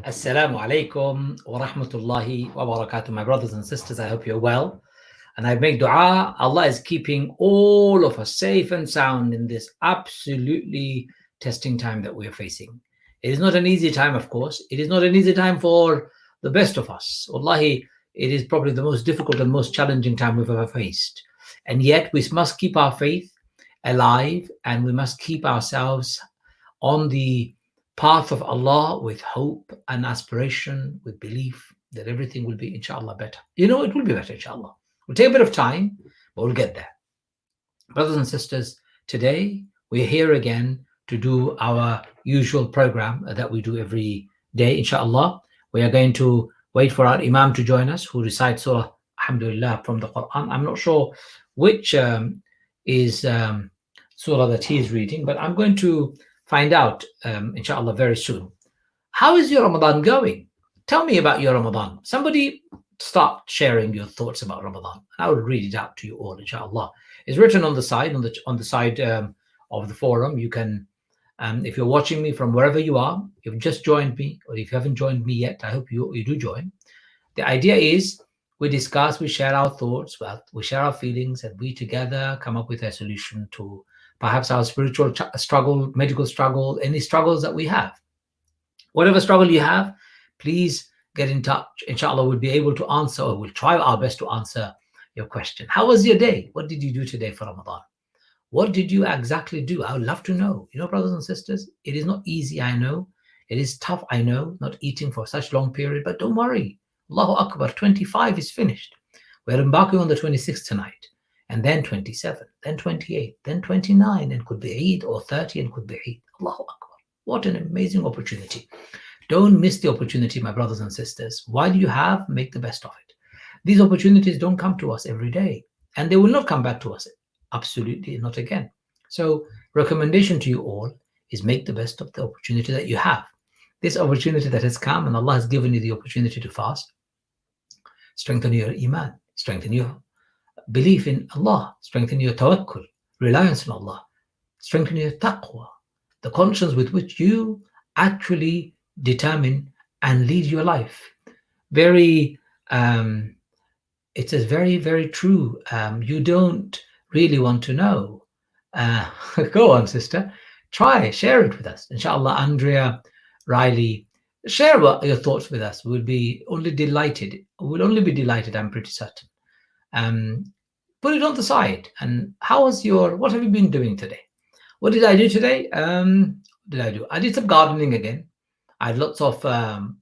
Assalamu alaikum wa rahmatullahi wa barakatuh. My brothers and sisters, I hope you're well. And I make dua. Allah is keeping all of us safe and sound in this absolutely testing time that we are facing. It is not an easy time, of course. It is not an easy time for the best of us. Wallahi, it is probably the most difficult and most challenging time we've ever faced. And yet, we must keep our faith alive and we must keep ourselves on the path of Allah with hope and aspiration, with belief that everything will be, inshallah, better. You know, it will be better, inshallah. It'll take a bit of time, but we'll get there. Brothers and sisters, today we're here again to do our usual program that we do every day, inshallah. We are going to wait for our Imam to join us, who recites Surah Alhamdulillah from the Quran. I'm not sure which is Surah that he is reading, but I'm going to find out, inshallah, very soon. How is your Ramadan going? Tell me about your Ramadan. Somebody start sharing your thoughts about Ramadan. I will read it out to you all, inshallah. It's written on the side, on the side of the forum. You can, if you're watching me from wherever you are, you've just joined me, or if you haven't joined me yet, I hope you do join. The idea is we discuss, we share our thoughts, we share our feelings, and we together come up with a solution to perhaps our spiritual struggle, medical struggle, any struggles that we have. Whatever struggle you have, please get in touch. Inshallah, we'll be able to answer, or we'll try our best to answer your question. How was your day? What did you do today for Ramadan? What did you exactly do? I would love to know. You know, brothers and sisters, it is not easy, I know. It is tough, I know, not eating for such long period, but don't worry. Allahu Akbar, 25 is finished. We're embarking on the 26th tonight, and then 27, then 28, then 29, and could be Eid, or 30 and could be Eid. Allahu Akbar. What an amazing opportunity. Don't miss the opportunity, my brothers and sisters. While you have, make the best of it. These opportunities don't come to us every day, and they will not come back to us. Absolutely not again. So, recommendation to you all is make the best of the opportunity that you have. This opportunity that has come, and Allah has given you the opportunity to fast, strengthen your iman, strengthen your belief in Allah, strengthen your tawakkul, reliance on Allah, strengthen your taqwa, the conscience with which you actually determine and lead your life. It is very, very true. You don't really want to know. Go on, sister. Share it with us. Inshallah, Andrea, Riley, share your thoughts with us. We'll be only delighted. We'll only be delighted, I'm pretty certain. Put it on the side. And what have you been doing today? What did I do today? I did some gardening again. I had lots of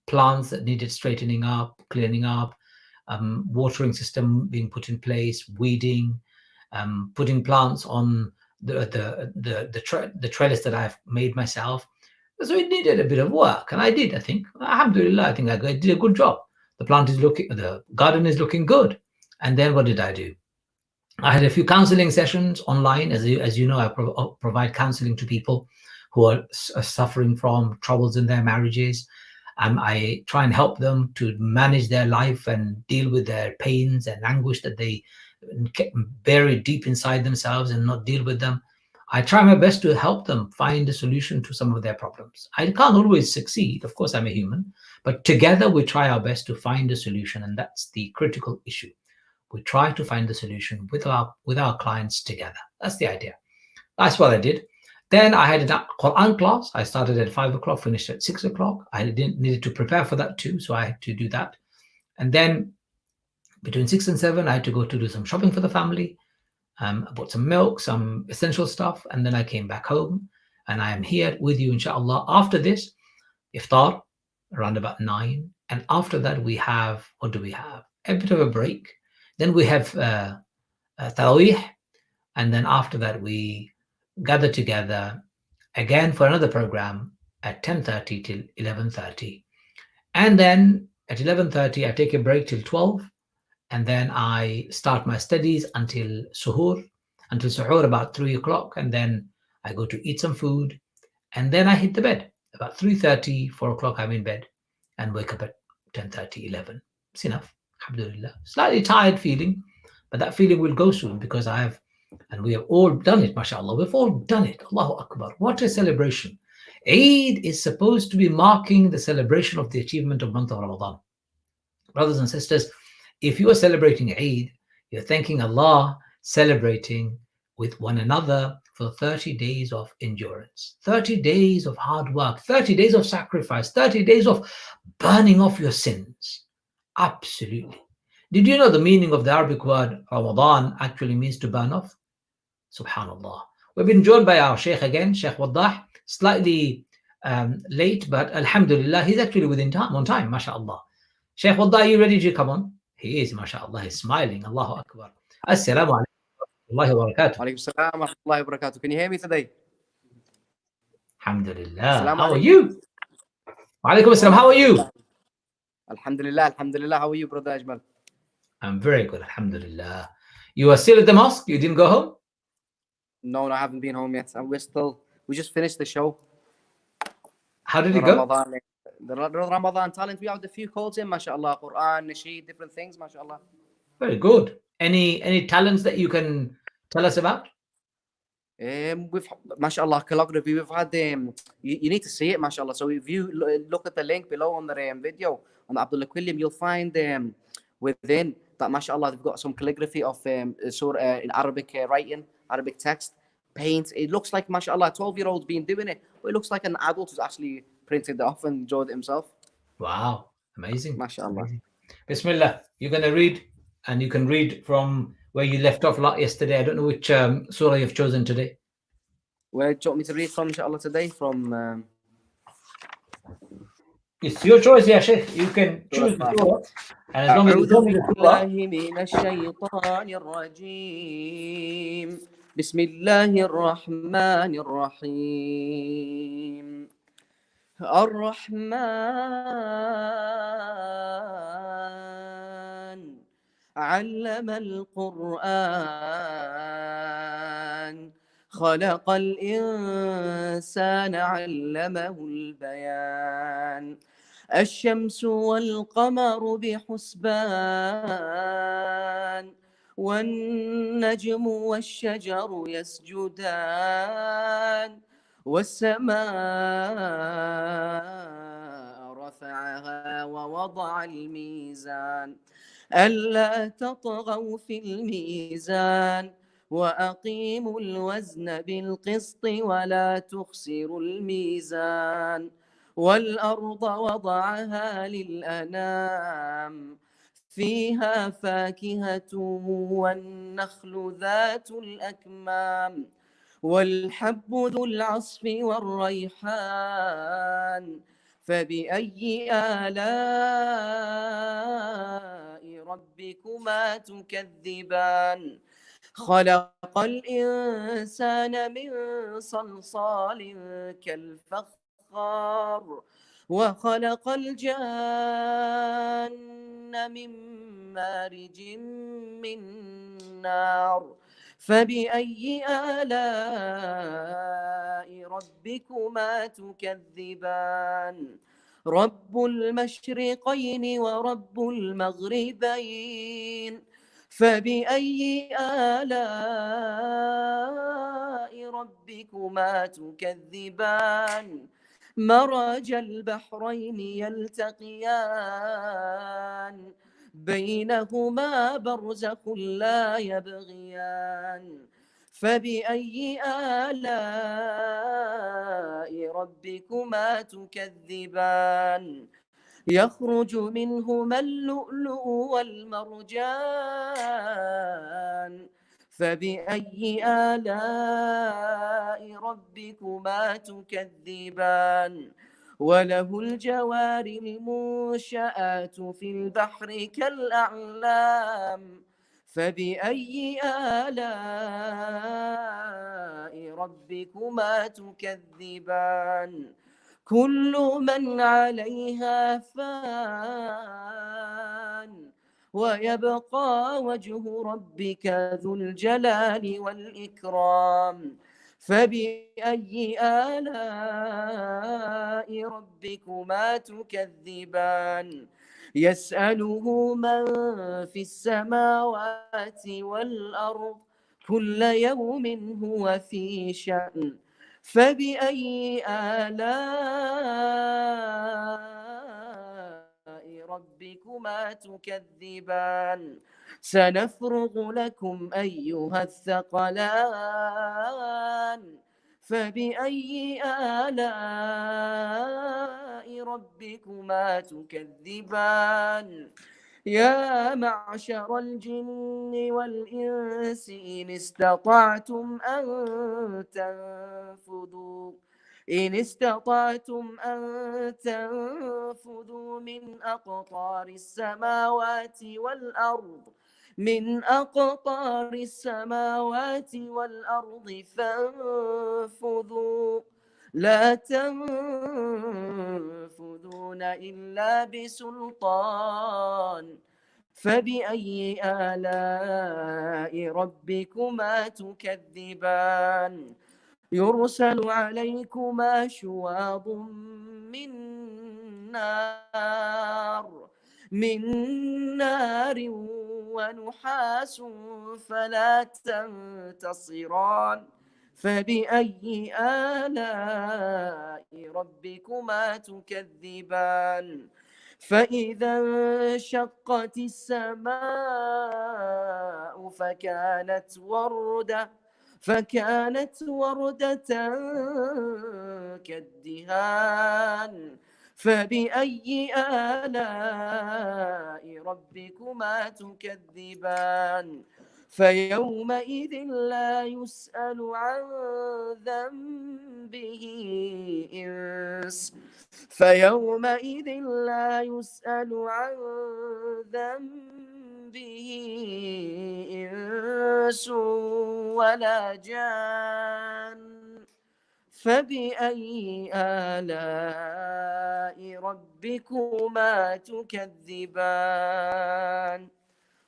plants that needed straightening up, cleaning up, watering system being put in place, weeding, putting plants on the trellis that I've made myself. So it needed a bit of work, and I did. I think, alhamdulillah, I think I did a good job. The garden is looking good. And then what did I do? I had a few counseling sessions online. As you know, I provide counseling to people who are suffering from troubles in their marriages. I try and help them to manage their life and deal with their pains and anguish that they bury deep inside themselves and not deal with them. I try my best to help them find a solution to some of their problems. I can't always succeed. Of course, I'm a human. But together, we try our best to find a solution, and that's the critical issue. We try to find the solution with our clients together. That's the idea. That's what I did. Then I had a Quran class. I started at 5 o'clock, finished at 6 o'clock. I needed to prepare for that too, so I had to do that. And then between 6 and 7, I had to go to do some shopping for the family. I bought some milk, some essential stuff, and then I came back home. And I am here with you, inshallah. After this, iftar, around about 9. And after that, what do we have? A bit of a break. Then we have Tarawih. And then after that, we gather together again for another program at 10:30 till 11:30. And then at 11:30, I take a break till 12. And then I start my studies until suhoor about 3 o'clock. And then I go to eat some food. And then I hit the bed. About 3:30, 4 o'clock, I'm in bed and wake up at 10:30, 11. It's enough. Alhamdulillah. Slightly tired feeling, but that feeling will go soon because we have all done it, mashallah. We've all done it. Allahu Akbar. What a celebration. Eid is supposed to be marking the celebration of the achievement of month of Ramadan. Brothers and sisters, if you are celebrating Eid, you're thanking Allah, celebrating with one another for 30 days of endurance, 30 days of hard work, 30 days of sacrifice, 30 days of burning off your sins. Absolutely. Did you know the meaning of the Arabic word Ramadan actually means to burn off? Subhanallah. We've been joined by our Sheikh again, Sheikh Waddah, slightly late, but Alhamdulillah, he's actually within time, on time, mashallah. Sheikh Waddah, are you ready to come on? He is, mashallah, he's smiling. Allahu Akbar. Assalamu alaikum wa rahmatullahi wa barakatuh. Alaikum salam wa rahmatullahi wa barakatuh. Can you hear me today? Alhamdulillah. Assalamu How are alaikum. you? Wa alaikum assalam. How are you? Alhamdulillah, alhamdulillah. How are you, brother Ajmal? I'm very good, alhamdulillah. You are still at the mosque? You didn't go home? No, I haven't been home yet. We just finished the show. How did it go? The Ramadan talent. We had a few calls in, mashallah, Quran, Nasheed, different things, mashallah. Very good. Any talents that you can tell us about? We've, mashallah, calligraphy. We've had you need to see it, mashallah. So if you look at the link below on the video on Abdullah Quilliam, you'll find within that, mashallah, they've got some calligraphy of surah in Arabic writing, Arabic text, paint. It looks like, mashallah, a 12-year-old's been doing it, but it looks like an adult who's actually printed it off and enjoyed it himself. Wow, amazing. Mashallah. Amazing. Bismillah, you're going to read, and you can read from where you left off yesterday. I don't know which surah you've chosen today. Where do you want me to read from, inshallah, today? From... It's your choice, yeah, Sheikh. You can choose the surah. And as long as you tell me the surah. من الشيطان الرجيم بسم الله الرحمن الرحيم الرحمن علم القرآن خلق الإنسان علمه البيان الشمس والقمر بحسبان والنجم والشجر يسجدان والسماء رفعها ووضع الميزان ألا تطغوا في الميزان وأقيموا الوزن بالقسط ولا تخسروا الميزان والأرض وضعها للأنام فيها فاكهة والنخل ذات الأكمام والحب ذو العصف والريحان فبأي آلاء ربكما تكذبان خلق الإنسان من صلصال كالفخار وخلق الجان من مارج من نار فبأي آلاء ربكما تكذبان رب المشرقين ورب المغربين فبأي آلاء ربكما تكذبان مرج البحرين يلتقيان بينهما برزخ لا يبغيان فبأي آلاء ربكما تكذبان يخرج منهما اللؤلؤ والمرجان فبأي آلاء ربكما تكذبان وله الجوار المنشآت في البحر كالأعلام فبأي آلاء ربكما تكذبان كل من عليها فان ويبقى وجه ربك ذو الجلال والإكرام فبأي آلاء ربكما تكذبان يسأله من في السماوات والأرض كل يوم هو في شأن فبأي آلاء ربكما تكذبان سنفرغ لكم أيها الثقلان فبأي آلاء ربكما تكذبان يا معشر الجن والإنس إن استطعتم أن تنفذوا من أقطار السماوات والأرض فانفذوا لا تنفذون إلا بسلطان فبأي آلاء ربكما تكذبان يرسل عليكما شواظ من نار ونحاس فلا تنتصران فبأي آلاء ربكما تكذبان فإذا انشقت السماء فكانت وردة كالدهان فبأي آلاء ربكما تكذبان فيومئذ لا يسأل عن ذنبه إنس ولا جان فبأي آلاء ربكما تكذبان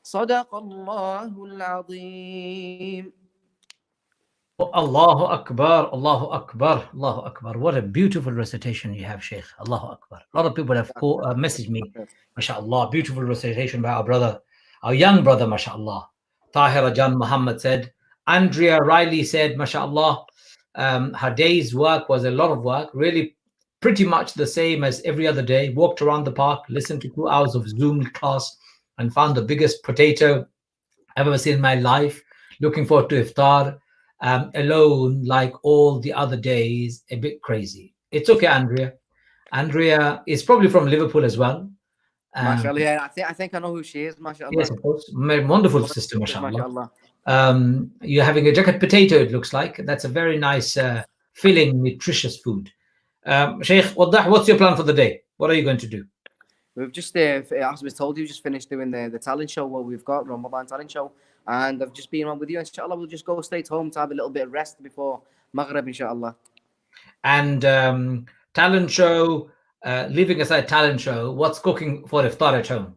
صدق الله العظيم. Allahu Akbar, Allahu Akbar, Allahu Akbar. What a beautiful recitation you have, Sheikh. Allahu Akbar. A lot of people have messaged me, mashallah, beautiful recitation by our brother, our young brother, mashallah. Tahir Jan Muhammad said, Andrea Riley said, mashallah, her day's work was a lot of work, really pretty much the same as every other day. Walked around the park, listened to 2 hours of Zoom class, and found the biggest potato I've ever seen in my life. Looking forward to iftar. Alone, like all the other days, a bit crazy. It's okay, Andrea. Andrea is probably from Liverpool as well. MashaAllah, yeah, I think I know who she is, MashaAllah. Yes, of course. Wonderful sister, MashaAllah. You're having a jacket potato, it looks like. That's a very nice, filling, nutritious food. Sheikh Waddah, what's your plan for the day? What are you going to do? We've just, as we told you, just finished doing the talent show. What we've got, Ramadan talent show. And I've just been on with you. Inshallah, we'll just go straight home to have a little bit of rest before Maghrib, inshallah. And talent show, leaving aside talent show, what's cooking for iftar at home?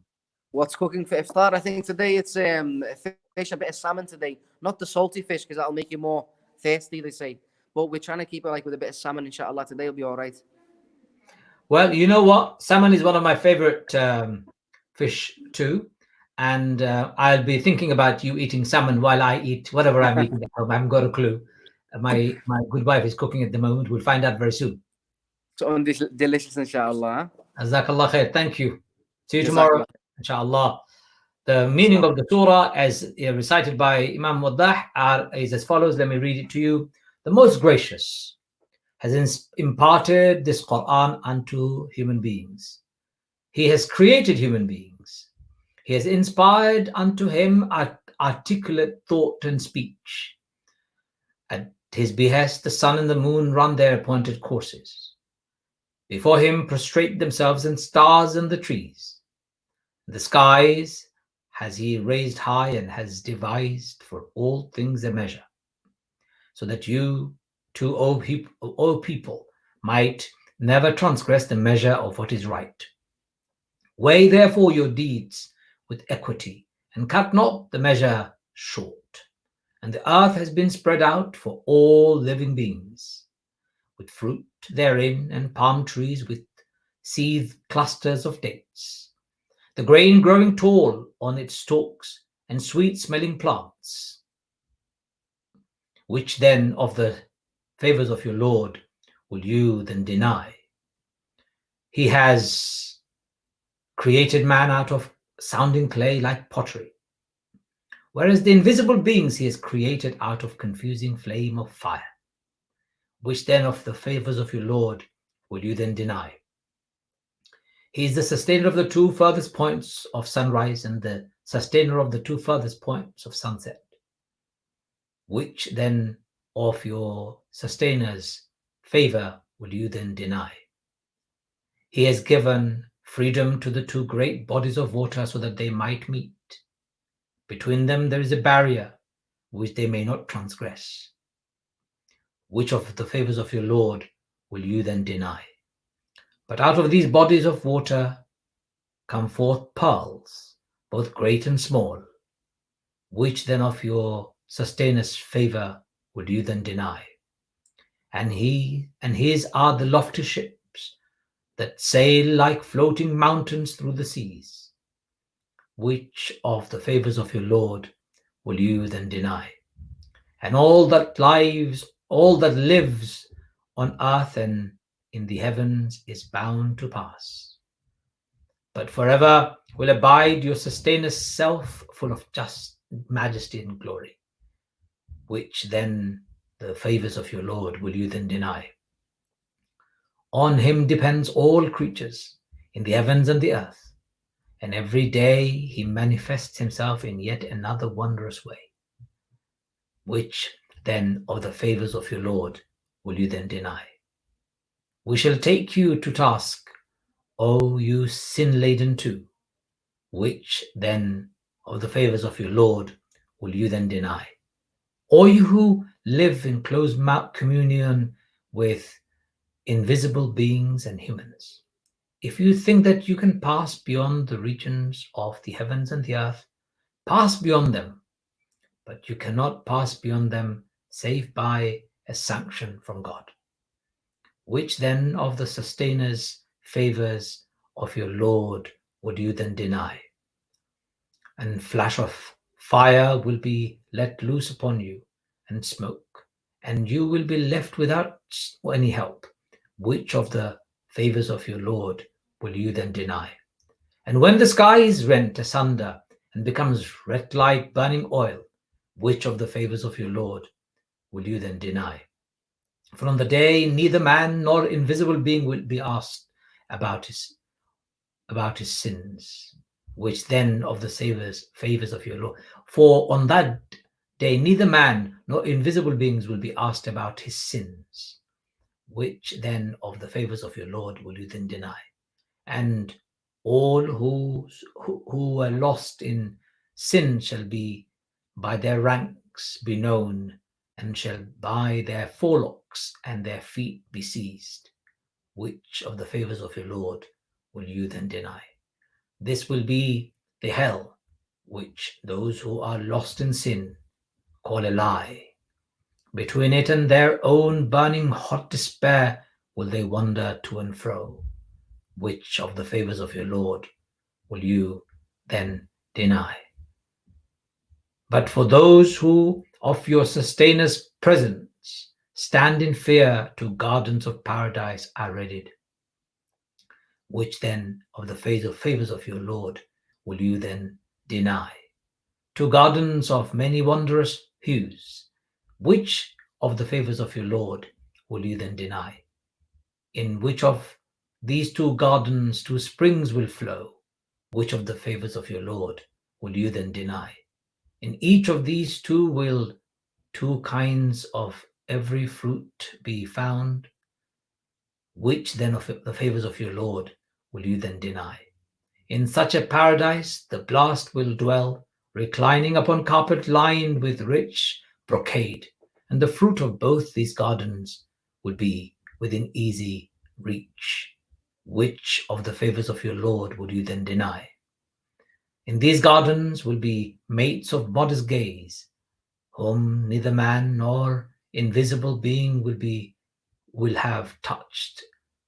What's cooking for iftar? I think today it's fish, a bit of salmon today. Not the salty fish, because that'll make you more thirsty, they say. But we're trying to keep it like with a bit of salmon, inshallah. Today will be all right. Well, you know what? Salmon is one of my favorite fish too. And I'll be thinking about you eating salmon while I eat whatever I'm eating at home. I haven't got a clue. My good wife is cooking at the moment. We'll find out very soon. So delicious, inshallah. Jazakallah khair. Thank you. See you tomorrow, inshallah. The meaning of the surah, as recited by Imam Waddah, is as follows. Let me read it to you. The Most Gracious has imparted this Quran unto human beings. He has created human beings. He has inspired unto him articulate thought and speech. At his behest, the sun and the moon run their appointed courses. Before him prostrate themselves and stars and the trees. The skies has he raised high and has devised for all things a measure, so that you too, O people, might never transgress the measure of what is right. Weigh therefore your deeds with equity, and cut not the measure short. And the earth has been spread out for all living beings, with fruit therein, and palm trees with seed clusters of dates, the grain growing tall on its stalks, and sweet-smelling plants, which then of the favors of your Lord will you then deny? He has created man out of sounding clay like pottery, whereas the invisible beings he has created out of confusing flame of fire. Which then of the favors of your Lord will you then deny? He is the sustainer of the two furthest points of sunrise and the sustainer of the two furthest points of sunset. Which then of your sustainer's favor will you then deny? He has given freedom to the two great bodies of water so that they might meet. Between them there is a barrier which they may not transgress. Which of the favors of your Lord will you then deny? But out of these bodies of water come forth pearls, both great and small. Which then of your sustainer's favor would you then deny? And his are the lofty ships that sail like floating mountains through the seas. Which of the favors of your Lord will you then deny? And all that lives on earth and in the heavens is bound to pass. But forever will abide your sustainer self, full of just majesty and glory. Which then the favors of your Lord will you then deny? On him depends all creatures in the heavens and the earth, and every day he manifests himself in yet another wondrous way. Which then of the favors of your Lord will you then deny? We shall take you to task, O you sin-laden too. Which then of the favors of your Lord will you then deny? Or you who live in close communion with invisible beings and humans, if you think that you can pass beyond the regions of the heavens and the earth, pass beyond them, but you cannot pass beyond them save by a sanction from God. Which then of the sustainer's favors of your Lord would you then deny? And flash of fire will be let loose upon you, and smoke, and you will be left without any help. Which of the favors of your Lord will you then deny? And when the sky is rent asunder and becomes red like burning oil, which of the favors of your Lord will you then deny? For on the day neither man nor invisible being will be asked about his sins. Which then of the favors of your Lord? For on that day neither man nor invisible beings will be asked about his sins. Which then of the favors of your Lord will you then deny? And all who are lost in sin shall be by their ranks be known, and shall by their forelocks and their feet be seized. Which of the favors of your Lord will you then deny? This will be the hell which those who are lost in sin call a lie. Between it and their own burning hot despair will they wander to and fro. Which of the favors of your Lord will you then deny? But for those who of your sustainer's presence stand in fear, to gardens of paradise are readied. Which then of the favors of your Lord will you then deny? To gardens of many wondrous hues. Which of the favors of your Lord will you then deny? In which of these two gardens two springs will flow? Which of the favors of your Lord will you then deny? In each of these two will two kinds of every fruit be found. Which then of the favors of your Lord will you then deny? In such a paradise the blessed will dwell, reclining upon carpet lined with rich brocade, and the fruit of both these gardens would be within easy reach. Which of the favors of your Lord would you then deny? In these gardens will be mates of modest gaze, whom neither man nor invisible being will have touched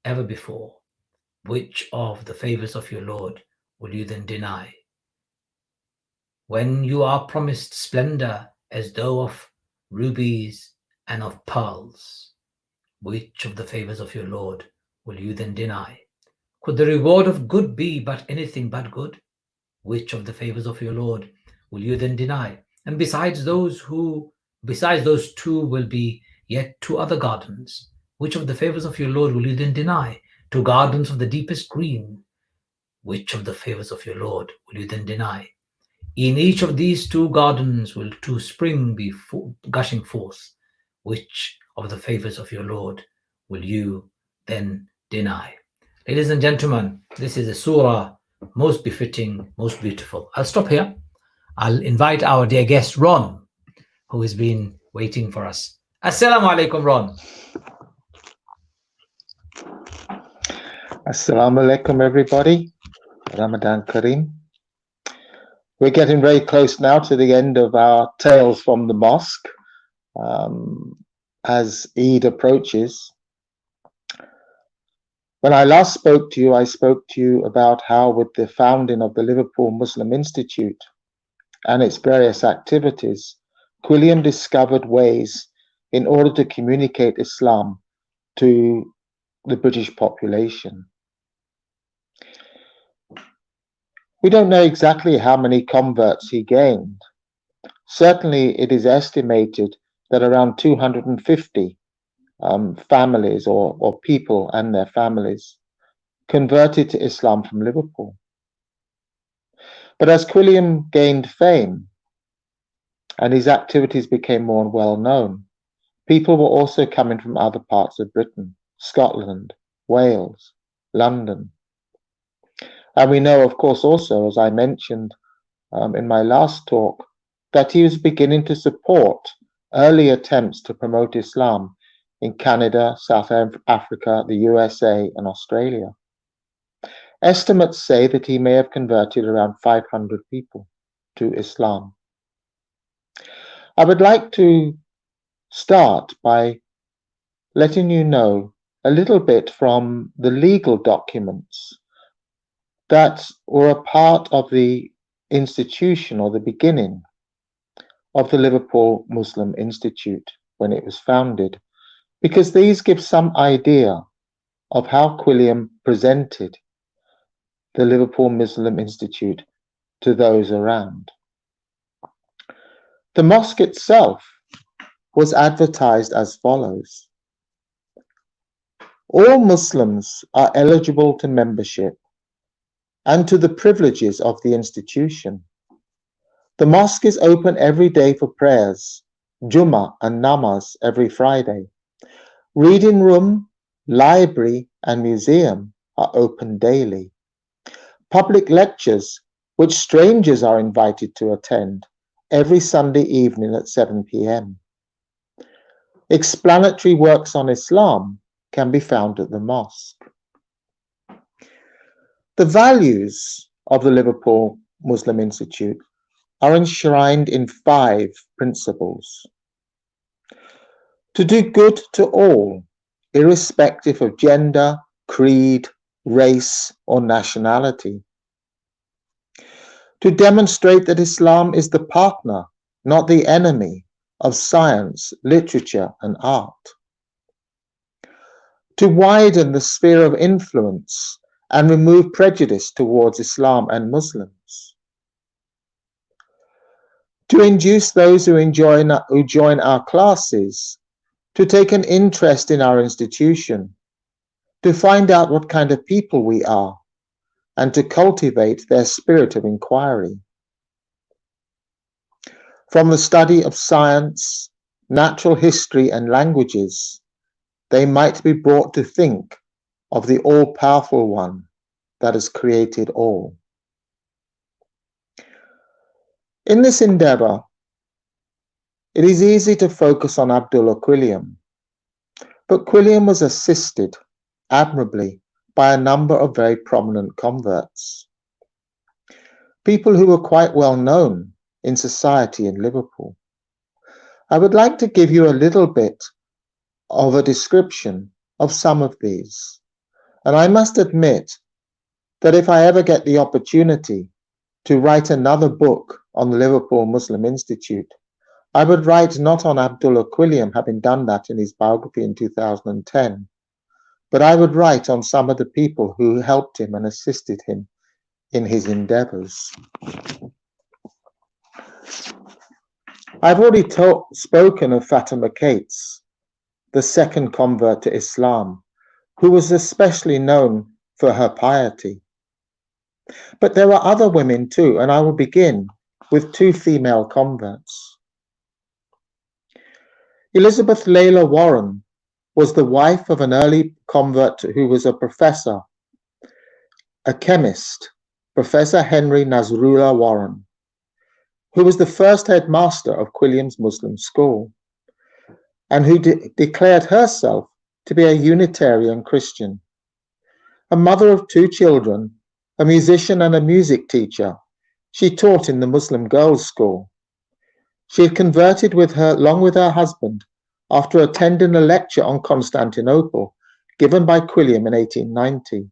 ever before. Which of the favors of your Lord will you then deny? When you are promised splendor as though of rubies and of pearls, which of the favors of your Lord will you then deny? Could the reward of good be but anything but good? Which of the favors of your Lord will you then deny? And besides those two will be yet two other gardens. Which of the favors of your Lord will you then deny? Two gardens of the deepest green. Which of the favors of your Lord will you then deny? In each of these two gardens will two springs be gushing forth. Which of the favors of your Lord will you then deny? Ladies and gentlemen, this is a surah most befitting, most beautiful. I'll stop here. I'll invite our dear guest, Ron, who has been waiting for us. Assalamu alaikum, Ron. Assalamu alaikum, everybody. Ramadan Kareem. We're getting very close now to the end of our Tales from the Mosque. As Eid approaches, when I last spoke to you, I spoke to you about how with the founding of the Liverpool Muslim Institute and its various activities, Quilliam discovered ways in order to communicate Islam to the British population. We don't know exactly how many converts he gained. Certainly, it is estimated that around 250 families or people and their families converted to Islam from Liverpool. But as Quilliam gained fame and his activities became more well known, people were also coming from other parts of Britain, Scotland, Wales, London. And we know, of course, also, as I mentioned in my last talk, that he was beginning to support early attempts to promote Islam in Canada, South Africa, the USA, and Australia. Estimates say that he may have converted around 500 people to Islam. I would like to start by letting you know a little bit from the legal documents that were a part of the institution or the beginning of the Liverpool Muslim Institute when it was founded, because these give some idea of how Quilliam presented the Liverpool Muslim Institute to those around. The mosque itself was advertised as follows: all Muslims are eligible to membership and to the privileges of the institution. The mosque is open every day for prayers, Jummah and Namaz every Friday. Reading room, library, and museum are open daily. Public lectures, which strangers are invited to attend, every Sunday evening at 7 p.m. Explanatory works on Islam can be found at the mosque. The values of the Liverpool Muslim Institute are enshrined in 5 principles. To do good to all, irrespective of gender, creed, race, or nationality. To demonstrate that Islam is the partner, not the enemy, of science, literature, and art. To widen the sphere of influence and remove prejudice towards Islam and Muslims. To induce those who join our classes to take an interest in our institution, to find out what kind of people we are, and to cultivate their spirit of inquiry. From the study of science, natural history, and languages, they might be brought to think of the all-powerful one that has created all. In this endeavor, it is easy to focus on Abdullah Quilliam, but Quilliam was assisted admirably by a number of very prominent converts, people who were quite well known in society in Liverpool. I would like to give you a little bit of a description of some of these, and I must admit that if I ever get the opportunity to write another book on the Liverpool Muslim Institute, I would write not on Abdullah Quilliam, having done that in his biography in 2010, but I would write on some of the people who helped him and assisted him in his endeavors. I've already spoken of Fatima Cates, the second convert to Islam, who was especially known for her piety. But there are other women too, and I will begin with two female converts. Elizabeth Layla Warren was the wife of an early convert who was a professor, a chemist, Professor Henry Nasrullah Warren, who was the first headmaster of Quilliam's Muslim school, and who declared herself to be a Unitarian Christian. A mother of two children, a musician and a music teacher, she taught in the Muslim girls' school. She had converted along with her husband after attending a lecture on Constantinople given by Quilliam in 1890.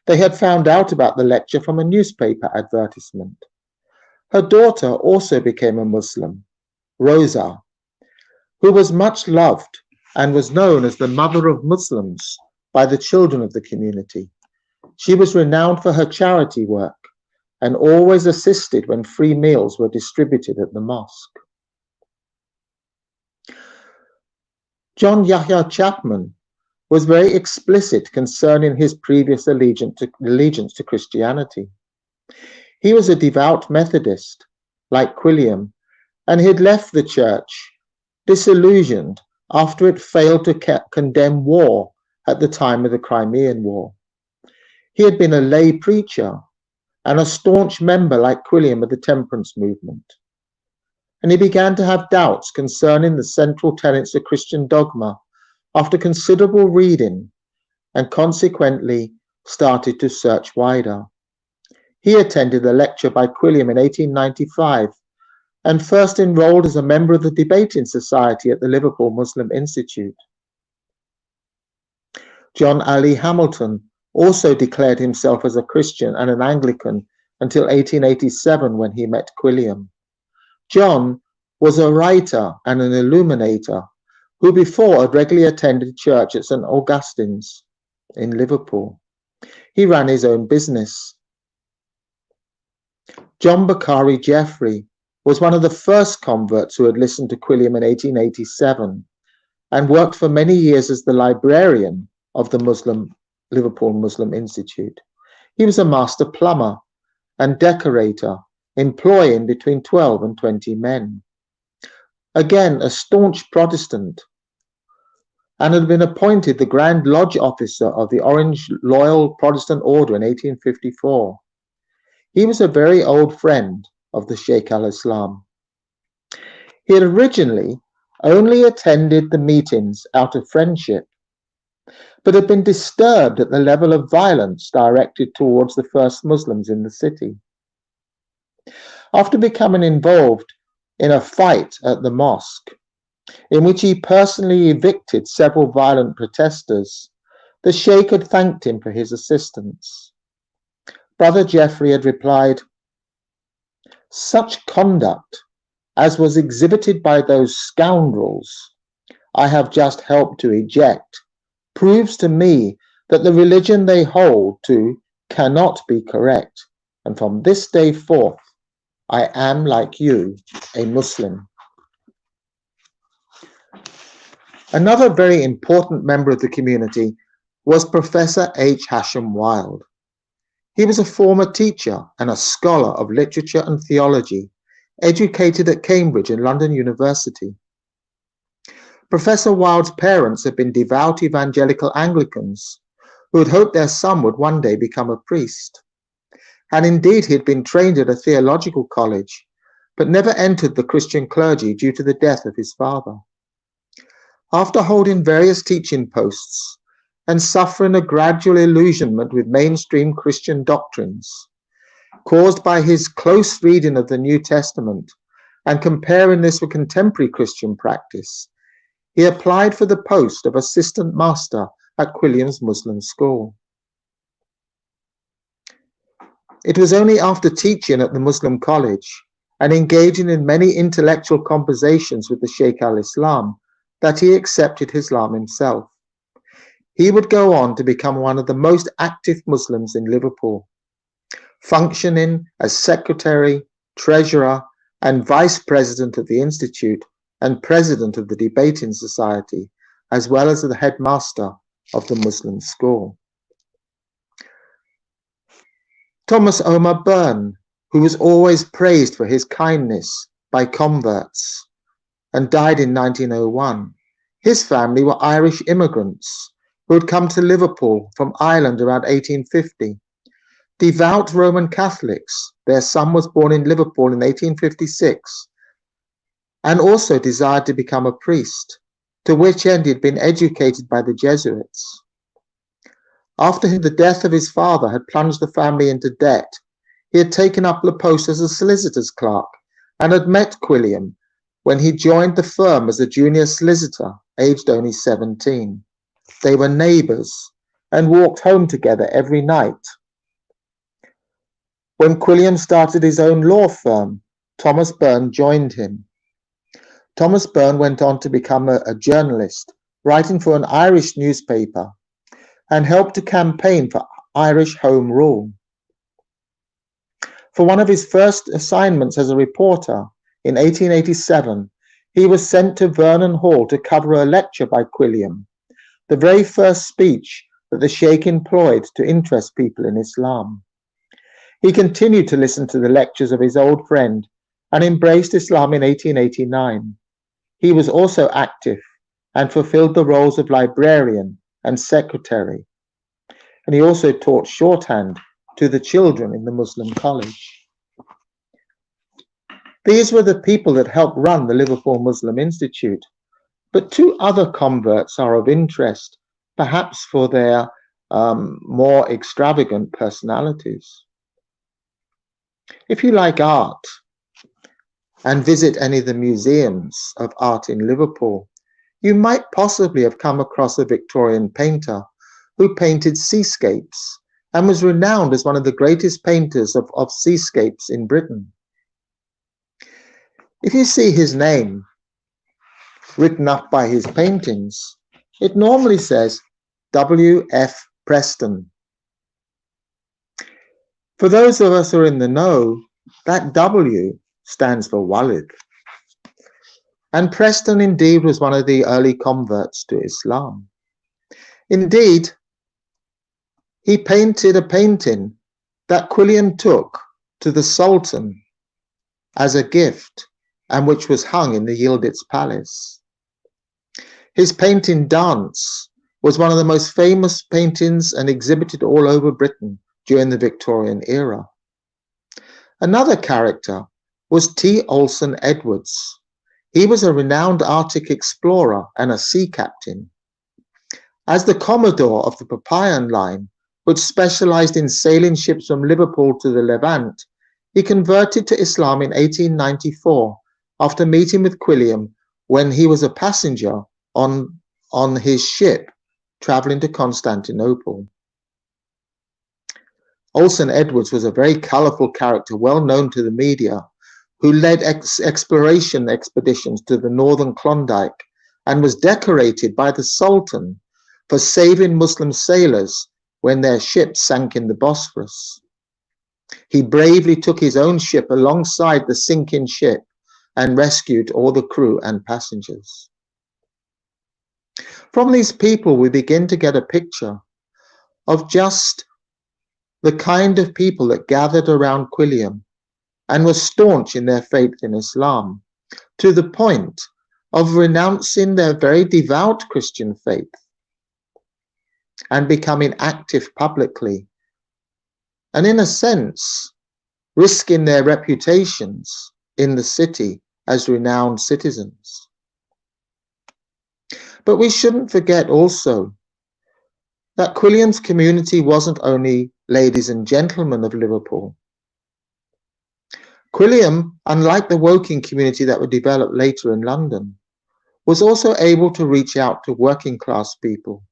They had found out about the lecture from a newspaper advertisement. Her daughter also became a Muslim, Rosa, who was much loved and was known as the mother of Muslims by the children of the community. She was renowned for her charity work and always assisted when free meals were distributed at the mosque. John Yahya Chapman was very explicit concerning his previous allegiance to Christianity. He was a devout Methodist, like Quilliam, and he had left the church disillusioned after it failed to condemn war at the time of the Crimean War. He had been a lay preacher and a staunch member, like Quilliam, of the temperance movement. And he began to have doubts concerning the central tenets of Christian dogma after considerable reading, and consequently started to search wider. He attended a lecture by Quilliam in 1895 and first enrolled as a member of the debating society at the Liverpool Muslim Institute. John Ali Hamilton also declared himself as a Christian and an Anglican until 1887 when he met Quilliam. John was a writer and an illuminator who before had regularly attended church at St. Augustine's in Liverpool. He ran his own business. John Bakari Jeffrey was one of the first converts who had listened to Quilliam in 1887 and worked for many years as the librarian of the Liverpool Muslim Institute. He was a master plumber and decorator, employing between 12 and 20 men. Again, a staunch Protestant, and had been appointed the Grand Lodge officer of the Orange Loyal Protestant Order in 1854. He was a very old friend of the Sheikh al-Islam. He had originally only attended the meetings out of friendship, but had been disturbed at the level of violence directed towards the first Muslims in the city. After becoming involved in a fight at the mosque, in which he personally evicted several violent protesters, the Sheikh had thanked him for his assistance. Brother Jeffrey had replied, "Such conduct as was exhibited by those scoundrels I have just helped to eject proves to me that the religion they hold to cannot be correct, and from this day forth I am, like you, a Muslim." Another very important member of the community was Professor H. Hashem Wilde. He was a former teacher and a scholar of literature and theology, educated at Cambridge and London University. Professor Wilde's parents had been devout evangelical Anglicans who had hoped their son would one day become a priest. And indeed, he had been trained at a theological college, but never entered the Christian clergy due to the death of his father. After holding various teaching posts and suffering a gradual illusionment with mainstream Christian doctrines, caused by his close reading of the New Testament and comparing this with contemporary Christian practice, he applied for the post of assistant master at Quilliam's Muslim school. It was only after teaching at the Muslim college and engaging in many intellectual conversations with the Sheikh al-Islam that he accepted Islam himself. He would go on to become one of the most active Muslims in Liverpool, functioning as secretary, treasurer, and vice president of the Institute and president of the Debating Society, as well as the headmaster of the Muslim school. Thomas Omar Byrne, who was always praised for his kindness by converts and died in 1901. His family were Irish immigrants who had come to Liverpool from Ireland around 1850. Devout Roman Catholics, their son was born in Liverpool in 1856 and also desired to become a priest, to which end he had been educated by the Jesuits. After the death of his father had plunged the family into debt, he had taken up the post as a solicitor's clerk and had met Quilliam when he joined the firm as a junior solicitor, aged only 17. They were neighbours and walked home together every night. When Quilliam started his own law firm, Thomas Byrne joined him. Thomas Byrne went on to become a journalist, writing for an Irish newspaper, and helped to campaign for Irish Home Rule. For one of his first assignments as a reporter in 1887, he was sent to Vernon Hall to cover a lecture by Quilliam, the very first speech that the Sheikh employed to interest people in Islam. He continued to listen to the lectures of his old friend and embraced Islam in 1889. He was also active and fulfilled the roles of librarian and secretary. And he also taught shorthand to the children in the Muslim college. These were the people that helped run the Liverpool Muslim Institute. But two other converts are of interest, perhaps for their more extravagant personalities. If you like art and visit any of the museums of art in Liverpool, you might possibly have come across a Victorian painter who painted seascapes and was renowned as one of the greatest painters of seascapes in Britain. If you see his name written up by his paintings, it normally says W.F. Preston. For those of us who are in the know, that W stands for Walid. And Preston indeed was one of the early converts to Islam. Indeed, he painted a painting that Quilliam took to the Sultan as a gift and which was hung in the Yildiz Palace. His painting Dance was one of the most famous paintings and exhibited all over Britain during the Victorian era. Another character was T. Olson Edwards. He was a renowned Arctic explorer and a sea captain. As the Commodore of the Papayan Line, which specialized in sailing ships from Liverpool to the Levant, he converted to Islam in 1894 after meeting with Quilliam when he was a passenger on his ship traveling to Constantinople. Olson Edwards was a very colorful character, well known to the media, who led exploration expeditions to the northern Klondike and was decorated by the Sultan for saving Muslim sailors when their ships sank in the Bosphorus. He bravely took his own ship alongside the sinking ship and rescued all the crew and passengers. From these people, we begin to get a picture of just the kind of people that gathered around Quilliam and were staunch in their faith in Islam, to the point of renouncing their very devout Christian faith and becoming active publicly, and in a sense, risking their reputations in the city as renowned citizens. But we shouldn't forget also that Quilliam's community wasn't only ladies and gentlemen of Liverpool. Quilliam, unlike the Woking community that would develop later in London, was also able to reach out to working class people.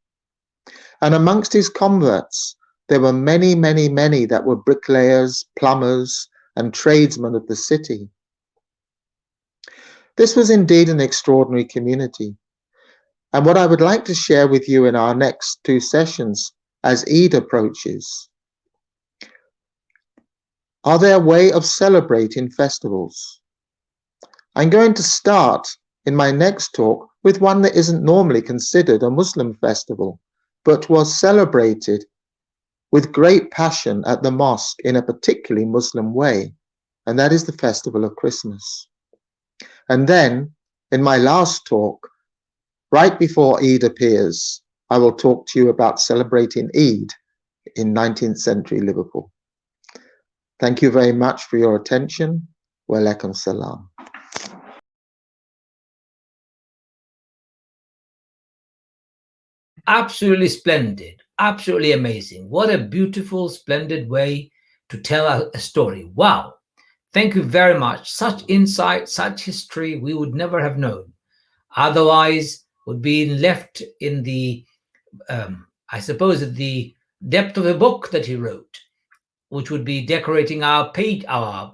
And amongst his converts, there were many, many, many that were bricklayers, plumbers, and tradesmen of the city. This was indeed an extraordinary community. And what I would like to share with you in our next two sessions as Eid approaches are their way of celebrating festivals. I'm going to start in my next talk with one that isn't normally considered a Muslim festival, but was celebrated with great passion at the mosque in a particularly Muslim way, and that is the festival of Christmas. And then, in my last talk, right before Eid appears, I will talk to you about celebrating Eid in 19th century Liverpool. Thank you very much for your attention. Wa alaikum salam. Absolutely splendid. Absolutely amazing. What a beautiful, splendid way to tell a story. Wow. Thank you very much. Such insight, such history we would never have known. Otherwise, would be left in the, I suppose, the depth of the book that he wrote, which would be decorating our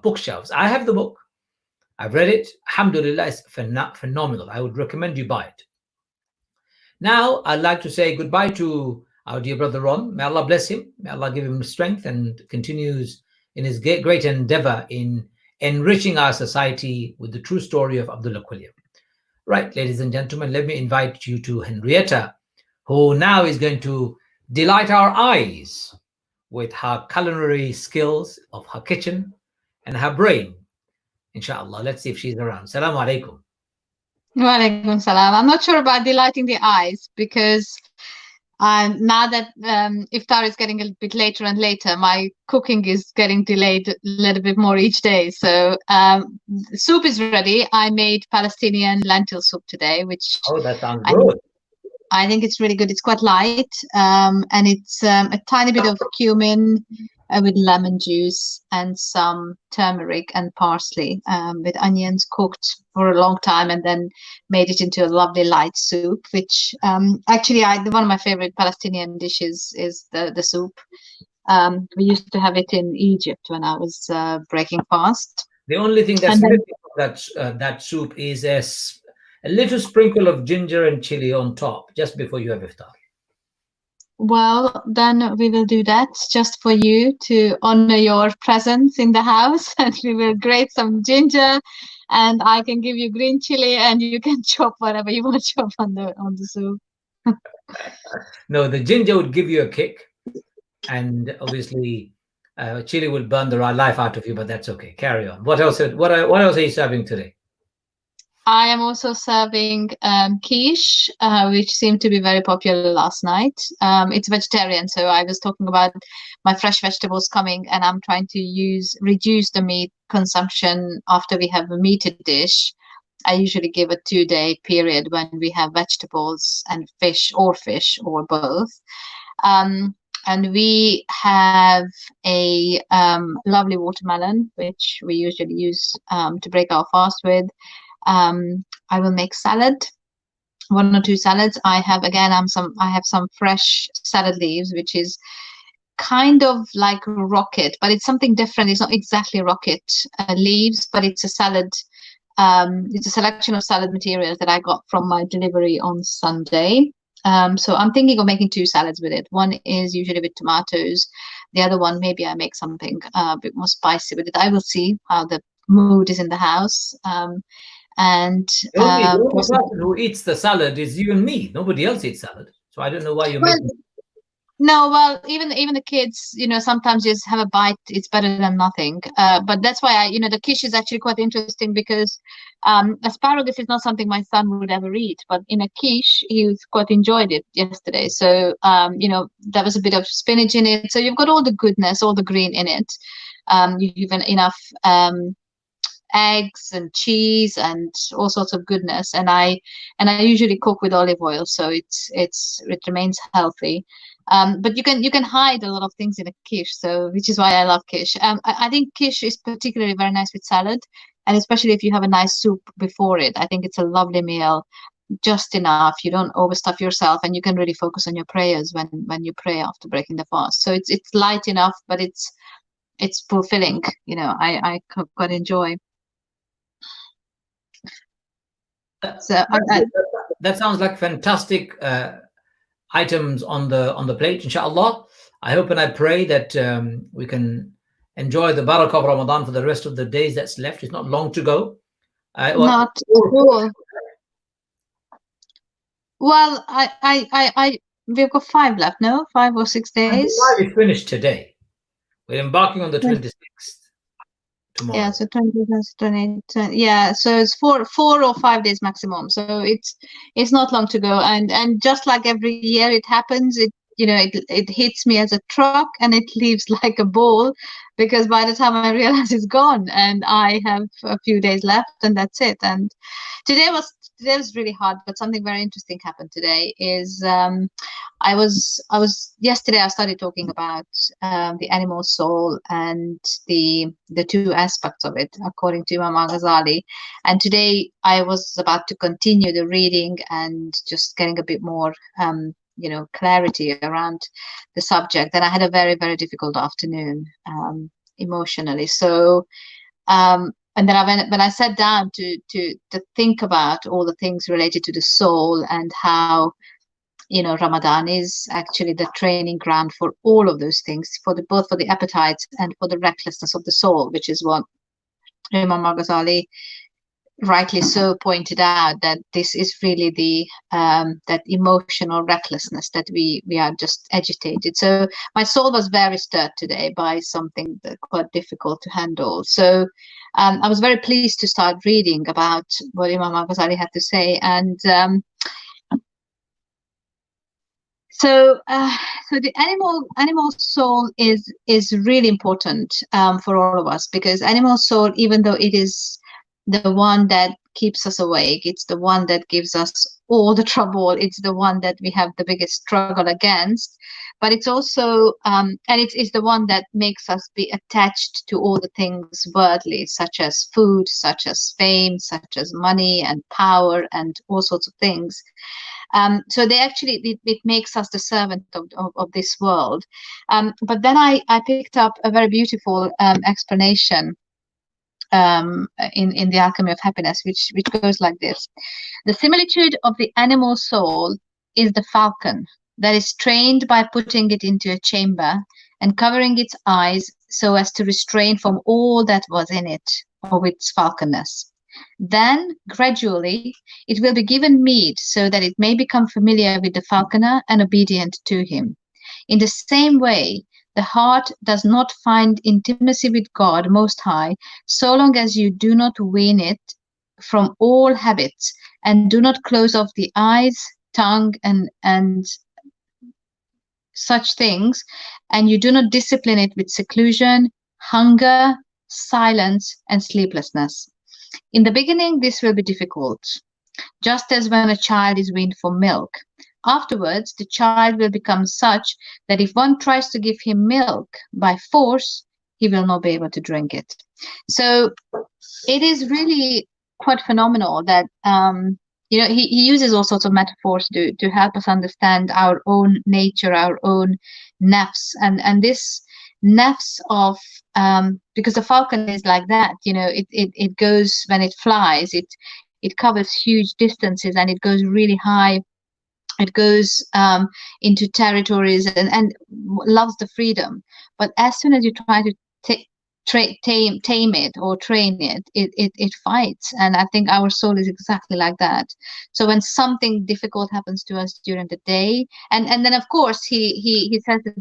bookshelves. I have the book. I've read it. Alhamdulillah, it's phenomenal. I would recommend you buy it. Now, I'd like to say goodbye to our dear brother Ron. May Allah bless him. May Allah give him strength and continues in his great endeavor in enriching our society with the true story of Abdullah Quilliam. Right, ladies and gentlemen, let me invite you to Henrietta, who now is going to delight our eyes with her culinary skills of her kitchen and her brain. Inshallah, let's see if she's around. Assalamu alaikum. Wa alaikum salam. I'm not sure about delighting the eyes because now that iftar is getting a bit later and later, my cooking is getting delayed a little bit more each day. So soup is ready. I made Palestinian lentil soup today, which that sounds good. I think it's really good. It's quite light, and it's a tiny bit of cumin with lemon juice and some turmeric and parsley with onions cooked for a long time and then made it into a lovely light soup, which actually one of my favorite Palestinian dishes is the soup. We used to have it in Egypt when I was breaking fast. The only thing that's missing from that soup is a little sprinkle of ginger and chili on top just before you have iftar. Well, then we will do that just for you to honor your presence in the house, and we will grate some ginger, and I can give you green chili, and you can chop whatever you want to chop on the soup. No, the ginger would give you a kick, and obviously, chili will burn the life out of you. But that's okay. Carry on. What else? What else are you serving today? I am also serving quiche, which seemed to be very popular last night. It's vegetarian, so I was talking about my fresh vegetables coming, and I'm trying to reduce the meat consumption after we have a meated dish. I usually give a 2-day period when we have vegetables and fish or both. And we have a lovely watermelon, which we usually use to break our fast with. I will make salad, 1 or 2 salads. I have some fresh salad leaves, which is kind of like rocket, but it's something different. It's not exactly rocket leaves, but it's a salad. It's a selection of salad materials that I got from my delivery on Sunday. So I'm thinking of making 2 salads with it. One is usually with tomatoes. The other one, maybe I make something a bit more spicy with it. I will see how the mood is in the house. And the only person who eats the salad is you and me. Nobody else eats salad, so I don't know why you're making. No, well, even the kids, sometimes just have a bite. It's better than nothing. But that's why the quiche is actually quite interesting because asparagus is not something my son would ever eat. But in a quiche, he quite enjoyed it yesterday. So there was a bit of spinach in it. So you've got all the goodness, all the green in it. You've enough eggs and cheese and all sorts of goodness, and I usually cook with olive oil, so it remains healthy. But you can hide a lot of things in a quiche, so which is why I love quiche. I think quiche is particularly very nice with salad, and especially if you have a nice soup before it. I think it's a lovely meal, just enough. You don't overstuff yourself, and you can really focus on your prayers when you pray after breaking the fast. So it's light enough, but it's fulfilling. I quite enjoy. So that sounds like fantastic items on the plate, inshallah. I hope and I pray that we can enjoy the barakah of Ramadan for the rest of the days that's left. It's not long to go. not at all. Well, we've got 5 left, no? 5 or 6 days. We finished today. We're embarking on the 26th. Tomorrow. Yeah, so 20, yeah, so it's 4 or 5 days maximum. So it's not long to go, and just like every year it happens, it hits me as a truck and it leaves like a ball, because by the time I realize it's gone and I have a few days left and that's it. And today was really hard, but something very interesting happened today. Is I was yesterday I started talking about the animal soul and the 2 aspects of it according to Imam al-Ghazali, and today I was about to continue the reading and just getting a bit more clarity around the subject. And I had a very, very difficult afternoon emotionally. So and then when I sat down to think about all the things related to the soul and how Ramadan is actually the training ground for all of those things, both for the appetites and for the recklessness of the soul, which is what Imam al-Ghazali rightly so pointed out, that this is really the that emotional recklessness, that we are just agitated. So my soul was very stirred today by something that quite difficult to handle. So I was very pleased to start reading about what Imam al-Ghazali had to say. And so the animal soul is really important for all of us, because animal soul, even though it is the one that keeps us awake, it's the one that gives us all the trouble, it's the one that we have the biggest struggle against, but it's also and it's the one that makes us be attached to all the things worldly, such as food, such as fame, such as money and power and all sorts of things. So they actually, it makes us the servant of this world. But then I picked up a very beautiful explanation in The Alchemy of Happiness, which goes like this: the similitude of the animal soul is the falcon that is trained by putting it into a chamber and covering its eyes so as to restrain from all that was in it of its falconness. Then, gradually, it will be given meat so that it may become familiar with the falconer and obedient to him. In the same way, the heart does not find intimacy with God Most High so long as you do not wean it from all habits and do not close off the eyes, tongue, and such things, and you do not discipline it with seclusion, hunger, silence, and sleeplessness. In the beginning, this will be difficult, just as when a child is weaned for milk. Afterwards, the child will become such that if one tries to give him milk by force, he will not be able to drink it. So it is really quite phenomenal that he uses all sorts of metaphors to help us understand our own nature, our own nafs, and this nafs of because the falcon is like that, it goes, when it flies, it covers huge distances and it goes really high. It goes into territories and loves the freedom. But as soon as you try to tame it or train it, it fights. And I think our soul is exactly like that. So when something difficult happens to us during the day, and then of course he says that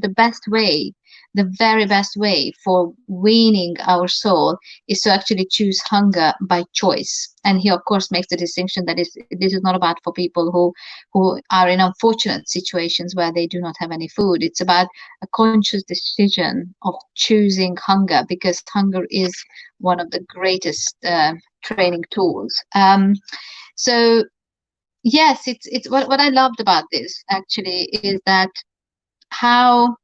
the very best way for weaning our soul is to actually choose hunger by choice. And he of course makes the distinction that this is not about for people who are in unfortunate situations where they do not have any food. It's about a conscious decision of choosing hunger, because hunger is one of the greatest training tools. So yes, it's what I loved about this actually is that how,